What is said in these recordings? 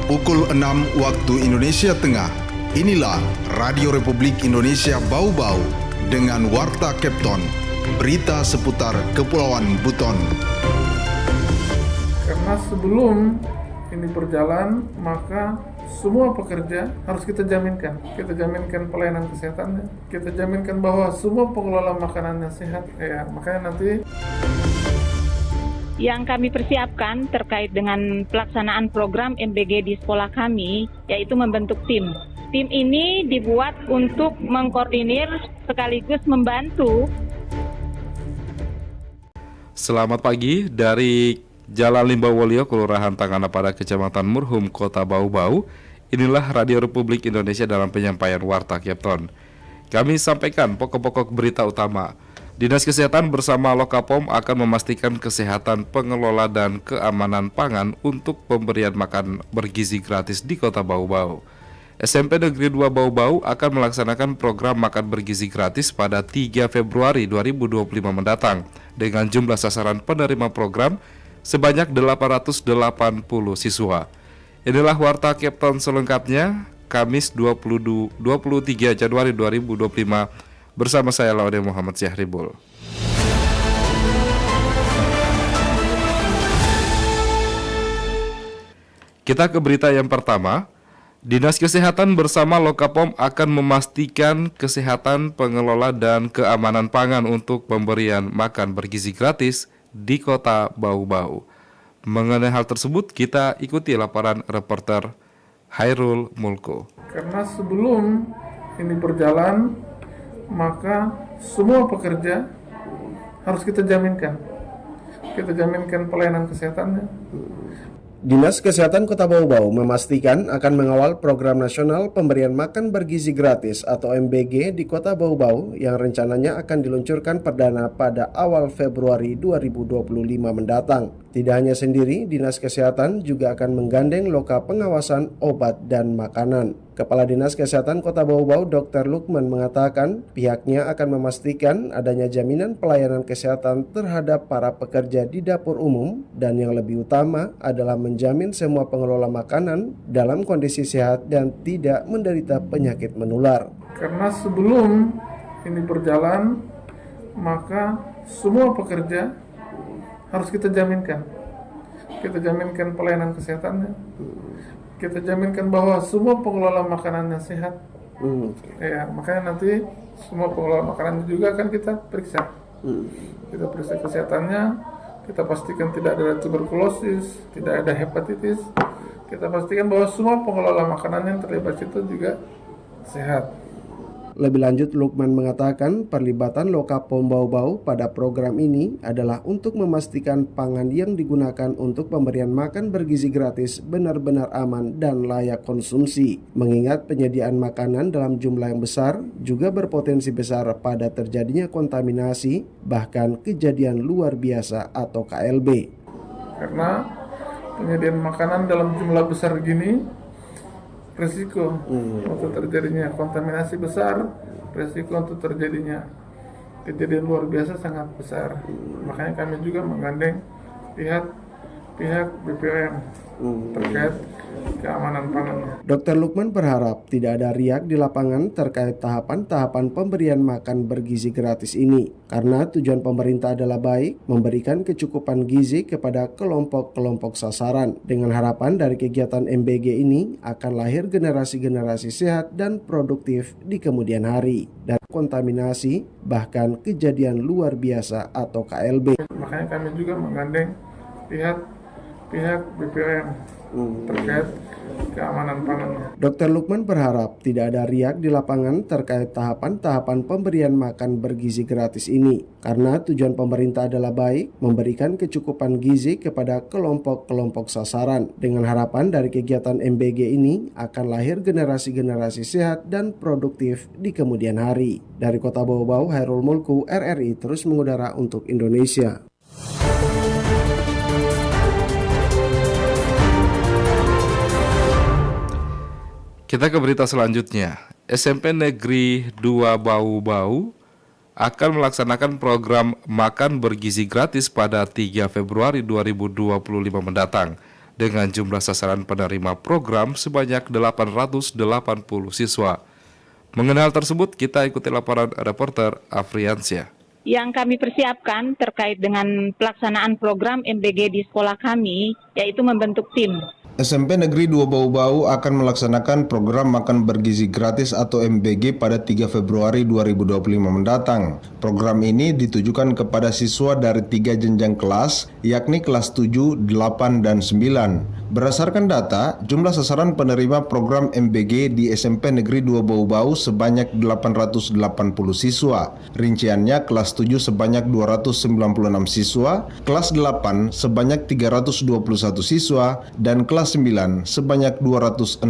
Pukul 6 waktu Indonesia Tengah. Inilah Radio Republik Indonesia Bau-Bau dengan Warta Kepton. Berita seputar Kepulauan Buton. Karena sebelum ini berjalan, maka semua pekerja harus kita jaminkan. Kita jaminkan pelayanan kesehatannya. Kita jaminkan bahwa semua pengelola makanannya sehat. Ya, makanya nanti yang kami persiapkan terkait dengan pelaksanaan program MBG di sekolah kami, yaitu membentuk tim. Tim ini dibuat untuk mengkoordinir sekaligus membantu. Selamat pagi dari Jalan Limbawolio, Kelurahan Tanganapada, Kecamatan Murhum, Kota Bau-Bau. Inilah Radio Republik Indonesia dalam penyampaian Warta Kepton. Kami sampaikan pokok-pokok berita utama. Dinas Kesehatan bersama Lokapom akan memastikan kesehatan pengelola dan keamanan pangan untuk pemberian makan bergizi gratis di Kota Bau-Bau. SMP Negeri 2 Bau-Bau akan melaksanakan program makan bergizi gratis pada 3 Februari 2025 mendatang dengan jumlah sasaran penerima program sebanyak 880 siswa. Inilah Warta Kepton selengkapnya, Kamis 23 Januari 2025. Bersama saya Laude Muhammad Syahribul. Kita ke berita yang pertama. Dinas Kesehatan bersama Lokapom akan memastikan kesehatan pengelola dan keamanan pangan untuk pemberian makan bergizi gratis di Kota Bau-Bau. Mengenai hal tersebut, kita ikuti laporan reporter Hairul Mulko. karena sebelum ini berjalan, maka semua pekerja harus kita jaminkan. Kita jaminkan pelayanan kesehatannya. Dinas Kesehatan Kota Bau-Bau memastikan akan mengawal program nasional pemberian makan bergizi gratis atau MBG di Kota Bau-Bau yang rencananya akan diluncurkan perdana pada awal Februari 2025 mendatang. Tidak hanya sendiri, Dinas Kesehatan juga akan menggandeng loka pengawasan obat dan makanan. Kepala Dinas Kesehatan Kota Bau-Bau Dr. Lukman mengatakan pihaknya akan memastikan adanya jaminan pelayanan kesehatan terhadap para pekerja di dapur umum dan yang lebih utama adalah menjamin semua pengelola makanan dalam kondisi sehat dan tidak menderita penyakit menular. Karena sebelum ini berjalan, maka semua pekerja harus kita jaminkan. Kita jaminkan pelayanan kesehatannya. Kita jaminkan bahwa semua pengelola makanannya sehat. Ya, makanya nanti semua pengelola makanan juga akan kita periksa. Kita periksa kesehatannya, kita pastikan tidak ada tuberkulosis, tidak ada hepatitis. Kita pastikan bahwa semua pengelola makanan yang terlibat itu juga sehat. Lebih lanjut, Lukman mengatakan perlibatan Lokapom Bau-Bau pada program ini adalah untuk memastikan pangan yang digunakan untuk pemberian makan bergizi gratis benar-benar aman dan layak konsumsi. Mengingat penyediaan makanan dalam jumlah yang besar juga berpotensi besar pada terjadinya kontaminasi, bahkan kejadian luar biasa atau KLB. Karena penyediaan makanan dalam jumlah besar gini, resiko untuk terjadinya kontaminasi besar, resiko untuk terjadinya kejadian luar biasa sangat besar. Makanya kami juga menggandeng pihak BPOM terkait keamanan pangannya. Dr. Lukman berharap tidak ada riak di lapangan terkait tahapan-tahapan pemberian makan bergizi gratis ini, karena tujuan pemerintah adalah baik, memberikan kecukupan gizi kepada kelompok-kelompok sasaran. Dengan harapan dari kegiatan MBG ini akan lahir generasi-generasi sehat dan produktif di kemudian hari, dan kontaminasi bahkan kejadian luar biasa atau KLB. Makanya kami juga menggandeng pihak BPOM terkait keamanan pangannya. Dr. Lukman berharap tidak ada riak di lapangan terkait tahapan-tahapan pemberian makan bergizi gratis ini, karena tujuan pemerintah adalah baik, memberikan kecukupan gizi kepada kelompok-kelompok sasaran. Dengan harapan dari kegiatan MBG ini akan lahir generasi-generasi sehat dan produktif di kemudian hari. Dari Kota Bau-Bau, Hairul Mulku, RRI terus mengudara untuk Indonesia. Kita ke berita selanjutnya. SMP Negeri 2 Bau-Bau akan melaksanakan program makan bergizi gratis pada 3 Februari 2025 mendatang dengan jumlah sasaran penerima program sebanyak 880 siswa. Mengenai hal tersebut, kita ikuti laporan reporter Afriansyah. Yang kami persiapkan terkait dengan pelaksanaan program MBG di sekolah kami, yaitu membentuk tim. SMP Negeri 2 Bau-Bau akan melaksanakan program makan bergizi gratis atau MBG pada 3 Februari 2025 mendatang. Program ini ditujukan kepada siswa dari 3 jenjang kelas, yakni kelas 7, 8, dan 9. Berdasarkan data, jumlah sasaran penerima program MBG di SMP Negeri 2 Bau-Bau sebanyak 880 siswa. Rinciannya kelas 7 sebanyak 296 siswa, kelas 8 sebanyak 321 siswa, dan kelas 9 sebanyak 263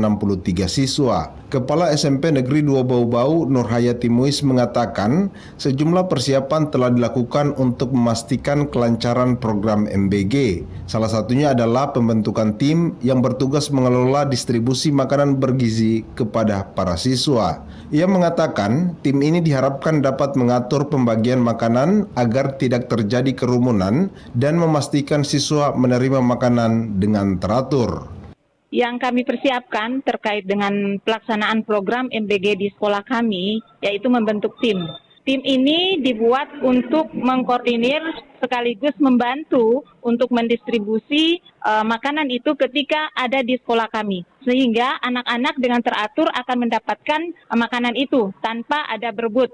siswa. Kepala SMP Negeri 2 Bau-Bau Nurhayati Muiz mengatakan sejumlah persiapan telah dilakukan untuk memastikan kelancaran program MBG. Salah satunya adalah pembentukan tim yang bertugas mengelola distribusi makanan bergizi kepada para siswa. Ia mengatakan tim ini diharapkan dapat mengatur pembagian makanan agar tidak terjadi kerumunan dan memastikan siswa menerima makanan dengan teratur. Yang kami persiapkan terkait dengan pelaksanaan program MBG di sekolah kami, yaitu membentuk tim. Tim ini dibuat untuk mengkoordinir sekaligus membantu untuk mendistribusi makanan itu ketika ada di sekolah kami. Sehingga anak-anak dengan teratur akan mendapatkan makanan itu tanpa ada berebut.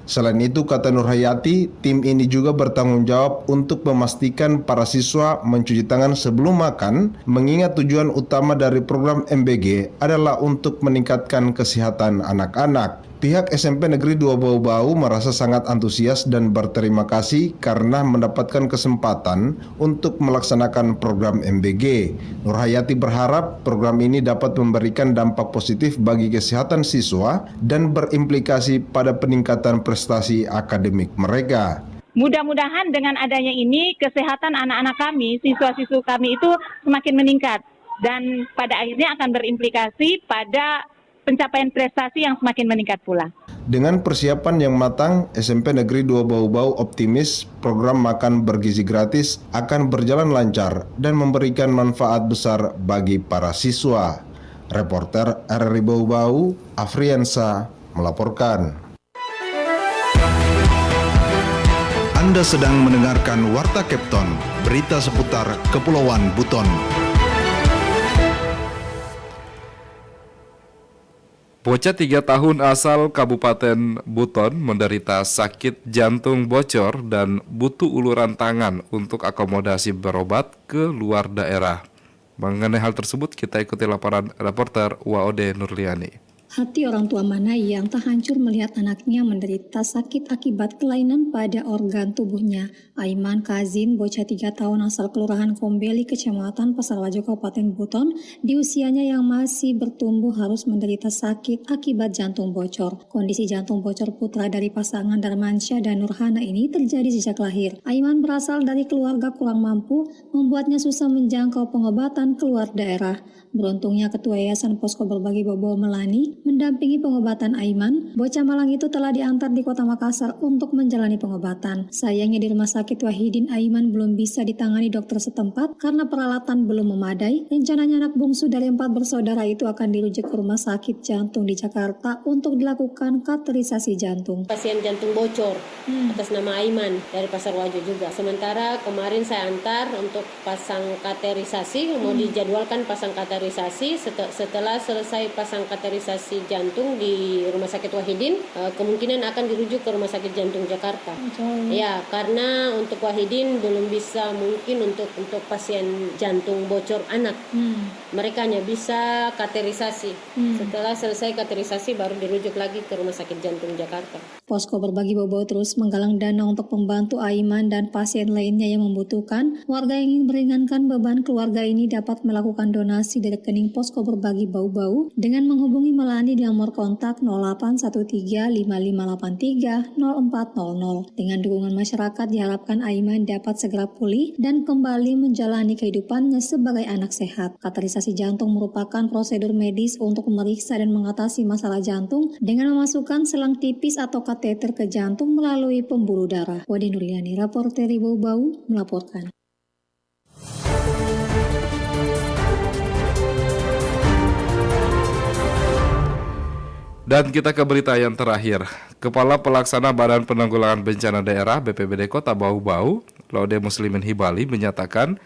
Selain itu, kata Nurhayati, tim ini juga bertanggung jawab untuk memastikan para siswa mencuci tangan sebelum makan, mengingat tujuan utama dari program MBG adalah untuk meningkatkan kesehatan anak-anak. Pihak SMP Negeri 2 Bau-Bau merasa sangat antusias dan berterima kasih karena mendapatkan kesempatan untuk melaksanakan program MBG. Nurhayati berharap program ini dapat memberikan dampak positif bagi kesehatan siswa dan berimplikasi pada peningkatan prestasi akademik mereka. Mudah-mudahan dengan adanya ini kesehatan anak-anak kami, siswa-siswa kami itu semakin meningkat dan pada akhirnya akan berimplikasi pada pencapaian prestasi yang semakin meningkat pula. Dengan persiapan yang matang, SMP Negeri 2 Bau-Bau optimis program makan bergizi gratis akan berjalan lancar dan memberikan manfaat besar bagi para siswa. Reporter RRI Bau-Bau, Afriansa melaporkan. Anda sedang mendengarkan Warta Kepton, berita seputar Kepulauan Buton. Bocah 3 tahun asal Kabupaten Buton menderita sakit jantung bocor dan butuh uluran tangan untuk akomodasi berobat ke luar daerah. Mengenai hal tersebut, kita ikuti laporan reporter Waode Nurliani. Hati orang tua mana yang tak hancur melihat anaknya menderita sakit akibat kelainan pada organ tubuhnya. Aiman Kazin, bocah 3 tahun asal Kelurahan Kombeli, Kecamatan Pasarwajo, Kabupaten Buton, di usianya yang masih bertumbuh harus menderita sakit akibat jantung bocor. Kondisi jantung bocor putra dari pasangan Darmansyah dan Nurhana ini terjadi sejak lahir. Aiman berasal dari keluarga kurang mampu, membuatnya susah menjangkau pengobatan keluar daerah. Beruntungnya Ketua Yayasan Posko Berbagi Bobo Melani mendampingi pengobatan Aiman. Bocah malang itu telah diantar di Kota Makassar untuk menjalani pengobatan. Sayangnya di Rumah Sakit Wahidin, Aiman belum bisa ditangani dokter setempat karena peralatan belum memadai. Rencananya anak bungsu dari 4 bersaudara itu akan dirujuk ke Rumah Sakit Jantung di Jakarta untuk dilakukan kateterisasi jantung. Pasien jantung bocor atas nama Aiman dari Pasarwajo juga. Sementara kemarin saya antar untuk pasang kateterisasi, mau dijadwalkan pasang kateterisasi. Setelah selesai pasang kateterisasi jantung di Rumah Sakit Wahidin, kemungkinan akan dirujuk ke Rumah Sakit Jantung Jakarta. Ya, karena untuk Wahidin belum bisa mungkin untuk pasien jantung bocor anak. Mereka hanya bisa kateterisasi. Setelah selesai kateterisasi baru dirujuk lagi ke Rumah Sakit Jantung Jakarta. Posko Berbagi Bobo terus menggalang dana untuk membantu Aiman dan pasien lainnya yang membutuhkan. Warga yang ingin meringankan beban keluarga ini dapat melakukan donasi dari rekening Posko Berbagi Bau-Bau dengan menghubungi Melani di nomor kontak 081355830400. Dengan dukungan masyarakat diharapkan Aiman dapat segera pulih dan kembali menjalani kehidupannya sebagai anak sehat. Kateterisasi jantung merupakan prosedur medis untuk memeriksa dan mengatasi masalah jantung dengan memasukkan selang tipis atau kateter ke jantung melalui pembuluh darah. Wadi Nurliani, reporter Bau-Bau melaporkan. Dan kita ke berita yang terakhir. Kepala Pelaksana Badan Penanggulangan Bencana Daerah BPBD Kota Bau-Bau, Laude Muslimin Hibali, menyatakan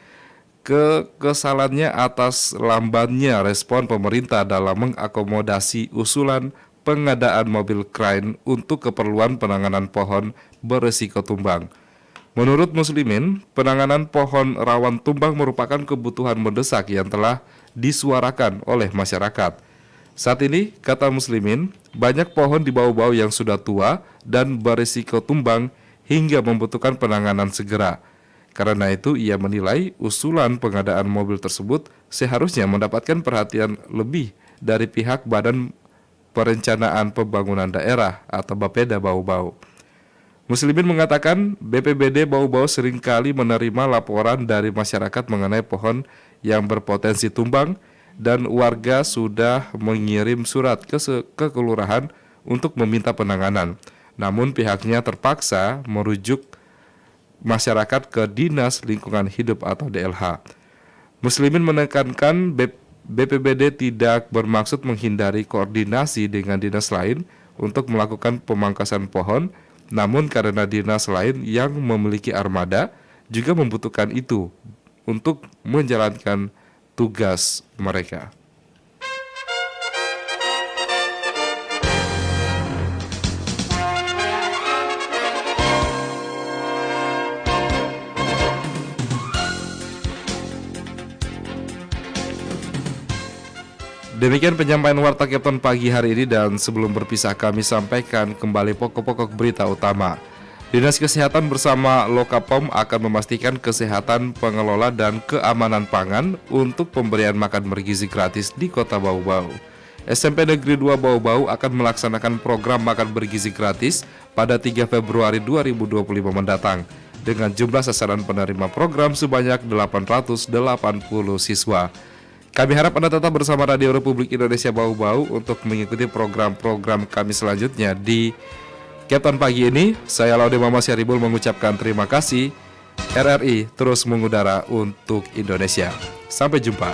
kekesalannya atas lambannya respon pemerintah dalam mengakomodasi usulan pengadaan mobil krain untuk keperluan penanganan pohon berisiko tumbang. Menurut Muslimin, penanganan pohon rawan tumbang merupakan kebutuhan mendesak yang telah disuarakan oleh masyarakat. Saat ini, kata Muslimin, banyak pohon di Bau-Bau yang sudah tua dan berisiko tumbang hingga membutuhkan penanganan segera. Karena itu, ia menilai usulan pengadaan mobil tersebut seharusnya mendapatkan perhatian lebih dari pihak Badan Perencanaan Pembangunan Daerah atau Bapeda Bau-Bau. Muslimin mengatakan BPBD Bau-Bau seringkali menerima laporan dari masyarakat mengenai pohon yang berpotensi tumbang dan warga sudah mengirim surat ke kelurahan untuk meminta penanganan. Namun pihaknya terpaksa merujuk masyarakat ke Dinas Lingkungan Hidup atau DLH. Muslimin menekankan BPBD tidak bermaksud menghindari koordinasi dengan dinas lain untuk melakukan pemangkasan pohon, namun karena dinas lain yang memiliki armada juga membutuhkan itu untuk menjalankan tugas mereka. Demikian penyampaian Warta Kepton pagi hari ini, dan sebelum berpisah kami sampaikan kembali pokok-pokok berita utama. Dinas Kesehatan bersama Lokapom akan memastikan kesehatan pengelola dan keamanan pangan untuk pemberian makan bergizi gratis di Kota Bau-Bau. SMP Negeri 2 Bau-Bau akan melaksanakan program makan bergizi gratis pada 3 Februari 2025 mendatang dengan jumlah sasaran penerima program sebanyak 880 siswa. Kami harap Anda tetap bersama Radio Republik Indonesia Bau-Bau untuk mengikuti program-program kami selanjutnya di Kepton pagi ini. Saya Laude Mama Syaribul mengucapkan terima kasih. RRI terus mengudara untuk Indonesia. Sampai jumpa.